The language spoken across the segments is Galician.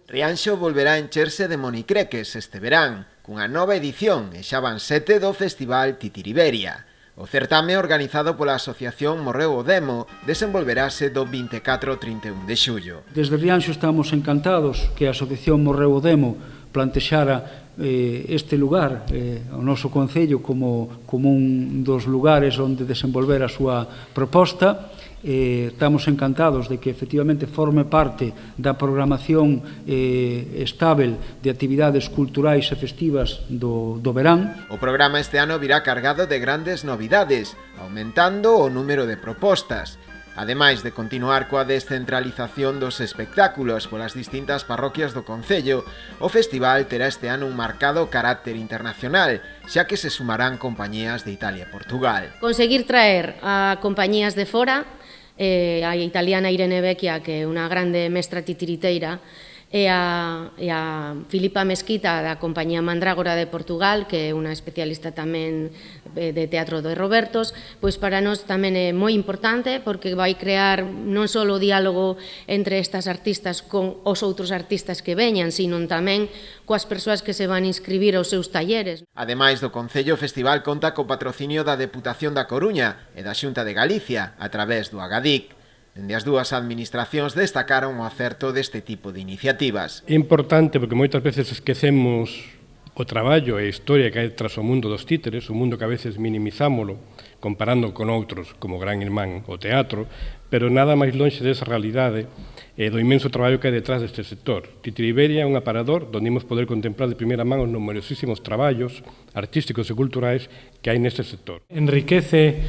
Rianxo volverá a encherse de monicreques este verán, cunha nova edición e xa van 7 do Festival Titiriberia. O certame organizado pola Asociación Morreu o Demo desenvolverase do 24 ao 31 de xullo. Desde Rianxo estamos encantados que a Asociación Morreu o Demo plantexara este lugar, o noso concello, como un dos lugares onde desenvolver a súa proposta. Estamos encantados de que efectivamente forme parte da programación estável de actividades culturais e festivas do verán. O programa este ano virá cargado de grandes novidades, aumentando o número de propostas. Ademais de continuar coa descentralización dos espectáculos polas distintas parroquias do concello, o festival terá este ano un marcado carácter internacional, xa que se sumarán compañías de Italia e Portugal. Conseguir traer a compañías de fora, a italiana Irene Vecchia, que é unha grande mestra titiriteira, e a Filipa Mesquita da compañía Mandrágora de Portugal, que é unha especialista tamén de teatro de Robertos, pois para nós tamén é moi importante porque vai crear non só o diálogo entre estas artistas con os outros artistas que veñan, sino tamén coas persoas que se van inscribir aos seus talleres. Ademais do Concello, o festival conta co patrocinio da Deputación da Coruña e da Xunta de Galicia a través do Agadic. Dende as dúas administracións destacaron o acerto deste tipo de iniciativas. É importante porque moitas veces esquecemos o traballo e a historia que hai tras o mundo dos títeres, un mundo que a veces minimizámolo comparando con outros, como Gran Irmán o teatro, pero nada máis lonxe desa realidade e do inmenso traballo que hai detrás deste sector. Titiriberia é un aparador onde imos poder contemplar de primeira man os numerosísimos traballos artísticos e culturais que hai neste sector. Enriquece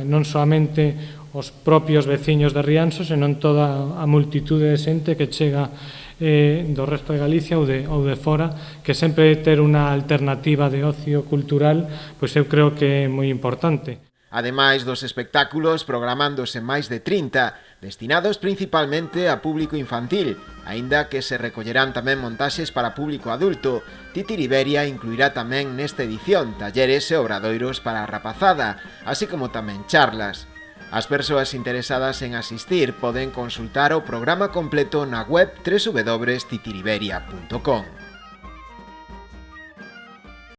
non soamente os propios veciños de Rianxo, senón toda a multitude de xente que chega do resto de Galicia ou de fora, que sempre ter unha alternativa de ocio cultural, pois eu creo que é moi importante. Ademais dos espectáculos, programándose máis de 30, destinados principalmente a público infantil, aínda que se recollerán tamén montaxes para público adulto. Titiriberia incluirá tamén nesta edición talleres e obradoiros para a rapazada, así como tamén charlas. As persoas interesadas en asistir poden consultar o programa completo na web www.titiriberia.com.